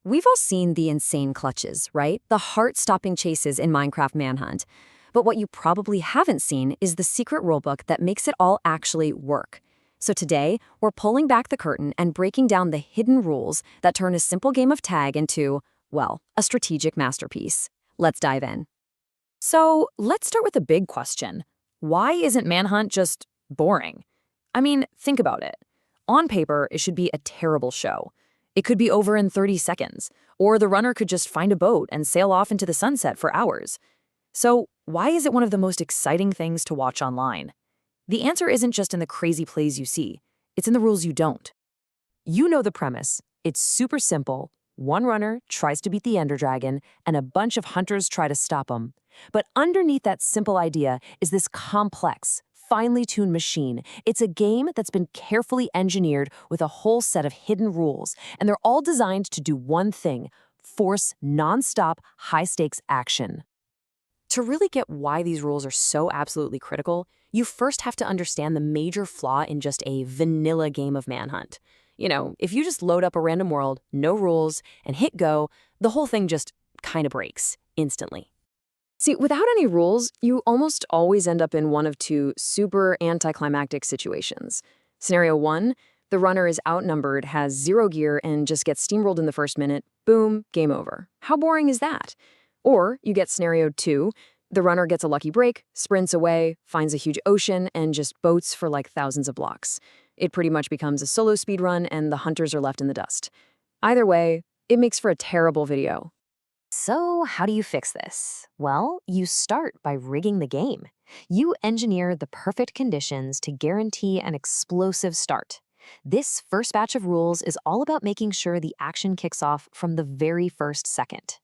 We've all seen the insane clutches, right? The heart-stopping chases in Minecraft Manhunt. But what you probably haven't seen is the secret rulebook that makes it all actually work. So today, we're pulling back the curtain and breaking down the hidden rules that turn a simple game of tag into, well, a strategic masterpiece. Let's dive in. So let's start with a big question. Why isn't Manhunt just boring? I mean, think about it. On paper, it should be a terrible show. It could be over in 30 seconds, or the runner could just find a boat and sail off into the sunset for hours. So why is it one of the most exciting things to watch online? The answer isn't just in the crazy plays you see. It's in the rules you don't. You know the premise. It's super simple. One runner tries to beat the Ender Dragon, and a bunch of hunters try to stop him. But underneath that simple idea is this complex, finely tuned machine. It's a game that's been carefully engineered with a whole set of hidden rules, and they're all designed to do one thing: force non-stop, high-stakes action. To really get why these rules are so absolutely critical, you first have to understand the major flaw in just a vanilla game of Manhunt. You know, if you just load up a random world, no rules, and hit go, the whole thing just kind of breaks instantly. See, without any rules, you almost always end up in one of two super anticlimactic situations. Scenario 1, the runner is outnumbered, has zero gear, and just gets steamrolled in the first minute. Boom, game over. How boring is that? Or you get Scenario 2, the runner gets a lucky break, sprints away, finds a huge ocean, and just boats for like thousands of blocks. It pretty much becomes a solo speedrun, and the hunters are left in the dust. Either way, it makes for a terrible video. So how do you fix this? Well, you start by rigging the game. You engineer the perfect conditions to guarantee an explosive start. This first batch of rules is all about making sure the action kicks off from the very first second.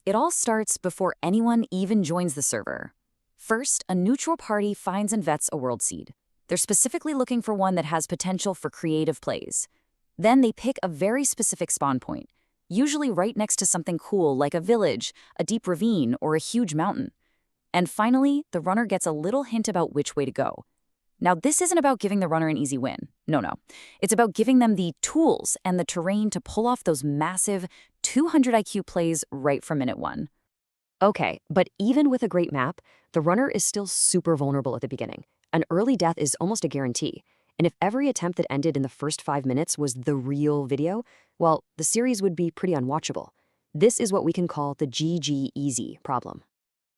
It all starts before anyone even joins the server. First, a neutral party finds and vets a world seed. They're specifically looking for one that has potential for creative plays. Then they pick a very specific spawn point, usually right next to something cool like a village, a deep ravine, or a huge mountain. And finally, the runner gets a little hint about which way to go. Now, this isn't about giving the runner an easy win. No. It's about giving them the tools and the terrain to pull off those massive 200 IQ plays right from minute one. Okay, but even with a great map, the runner is still super vulnerable at the beginning. An early death is almost a guarantee. And if every attempt that ended in the first 5 minutes was the real video, well, the series would be pretty unwatchable. This is what we can call the GG easy problem.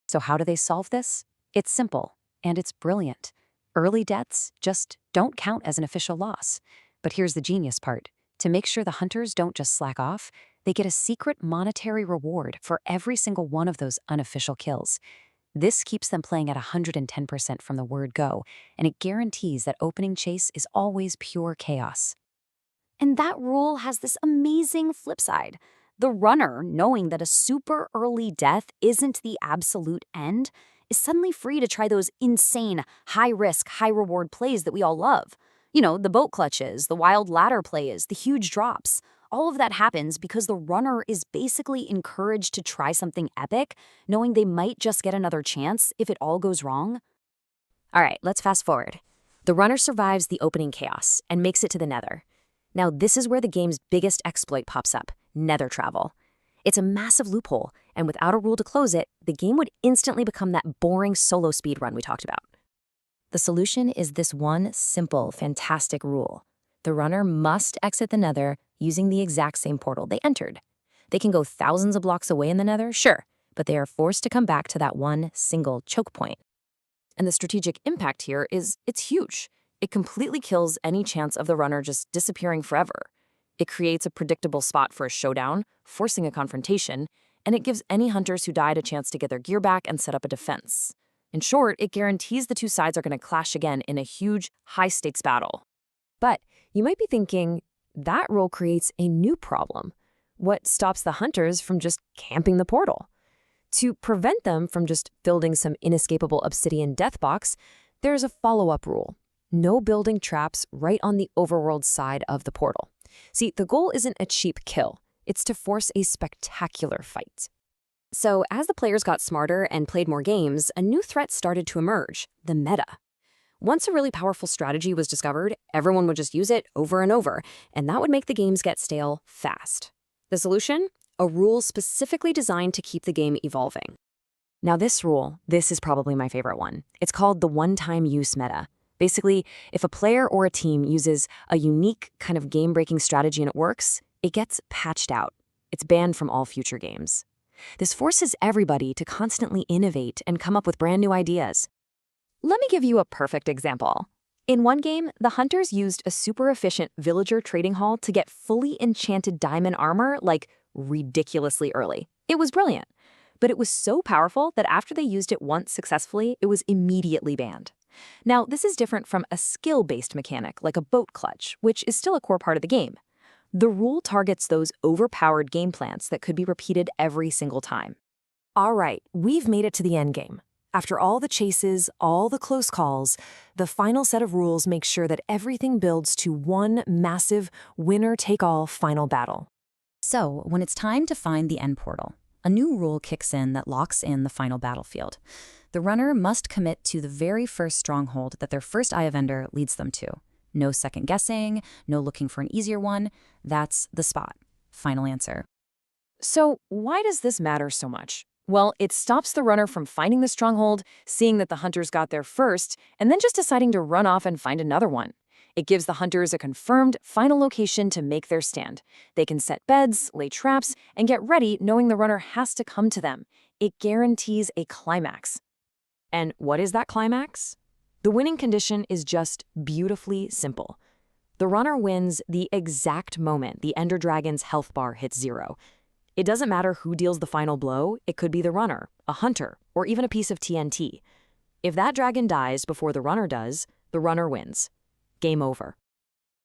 So how do they solve this? It's simple, and it's brilliant. Early deaths just don't count as an official loss. But here's the genius part. To make sure the hunters don't just slack off, they get a secret monetary reward for every single one of those unofficial kills. This keeps them playing at 110% from the word go, and it guarantees that opening chase is always pure chaos. And that rule has this amazing flip side. The runner, knowing that a super early death isn't the absolute end, is suddenly free to try those insane, high-risk, high-reward plays that we all love. You know, the boat clutches, the wild ladder plays, the huge drops. All of that happens because the runner is basically encouraged to try something epic, knowing they might just get another chance if it all goes wrong. All right, let's fast forward. The runner survives the opening chaos and makes it to the Nether. Now, this is where the game's biggest exploit pops up: Nether travel. It's a massive loophole, and without a rule to close it, the game would instantly become that boring solo speedrun we talked about. The solution is this one simple, fantastic rule. The runner must exit the Nether using the exact same portal they entered. They can go thousands of blocks away in the Nether, sure, but they are forced to come back to that one single choke point. And the strategic impact here is it's huge. It completely kills any chance of the runner just disappearing forever. It creates a predictable spot for a showdown, forcing a confrontation, and it gives any hunters who died a chance to get their gear back and set up a defense. In short, it guarantees the two sides are going to clash again in a huge, high-stakes battle. But you might be thinking, that rule creates a new problem. What stops the hunters from just camping the portal? To prevent them from just building some inescapable obsidian death box, there's a follow-up rule. No building traps right on the overworld side of the portal. See, the goal isn't a cheap kill. It's to force a spectacular fight. So as the players got smarter and played more games, a new threat started to emerge: the meta. Once a really powerful strategy was discovered, everyone would just use it over and over, and that would make the games get stale fast. The solution? A rule specifically designed to keep the game evolving. Now this rule, this is probably my favorite one. It's called the one-time use meta. Basically, if a player or a team uses a unique kind of game-breaking strategy and it works, it gets patched out. It's banned from all future games. This forces everybody to constantly innovate and come up with brand new ideas. Let me give you a perfect example. In one game, the hunters used a super efficient villager trading hall to get fully enchanted diamond armor like ridiculously early. It was brilliant. But it was so powerful that after they used it once successfully, it was immediately banned. Now, this is different from a skill-based mechanic like a boat clutch, which is still a core part of the game. The rule targets those overpowered game plans that could be repeated every single time. All right, we've made it to the end game. After all the chases, all the close calls, the final set of rules makes sure that everything builds to one massive winner-take-all final battle. So, when it's time to find the end portal, a new rule kicks in that locks in the final battlefield. The runner must commit to the very first stronghold that their first Eye of Ender leads them to. No second guessing, no looking for an easier one. That's the spot. Final answer. So why does this matter so much? Well, it stops the runner from finding the stronghold, seeing that the hunters got there first, and then just deciding to run off and find another one. It gives the hunters a confirmed final location to make their stand. They can set beds, lay traps, and get ready knowing the runner has to come to them. It guarantees a climax. And what is that climax? The winning condition is just beautifully simple. The runner wins the exact moment the Ender Dragon's health bar hits 0. It doesn't matter who deals the final blow. It could be the runner, a hunter, or even a piece of TNT. If that dragon dies before the runner wins. Game over.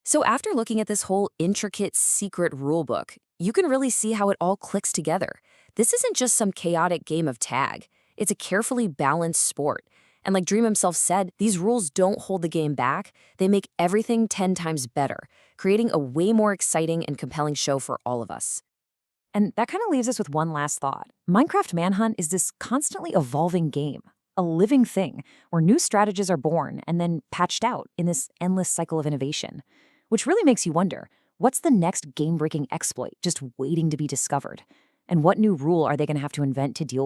So after looking at this whole intricate secret rulebook, you can really see how it all clicks together. This isn't just some chaotic game of tag. It's a carefully balanced sport. And like Dream himself said, these rules don't hold the game back. They make everything 10 times better, creating a way more exciting and compelling show for all of us. And that kind of leaves us with one last thought. Minecraft Manhunt is this constantly evolving game, a living thing where new strategies are born and then patched out in this endless cycle of innovation, which really makes you wonder, what's the next game-breaking exploit just waiting to be discovered? And what new rule are they going to have to invent to deal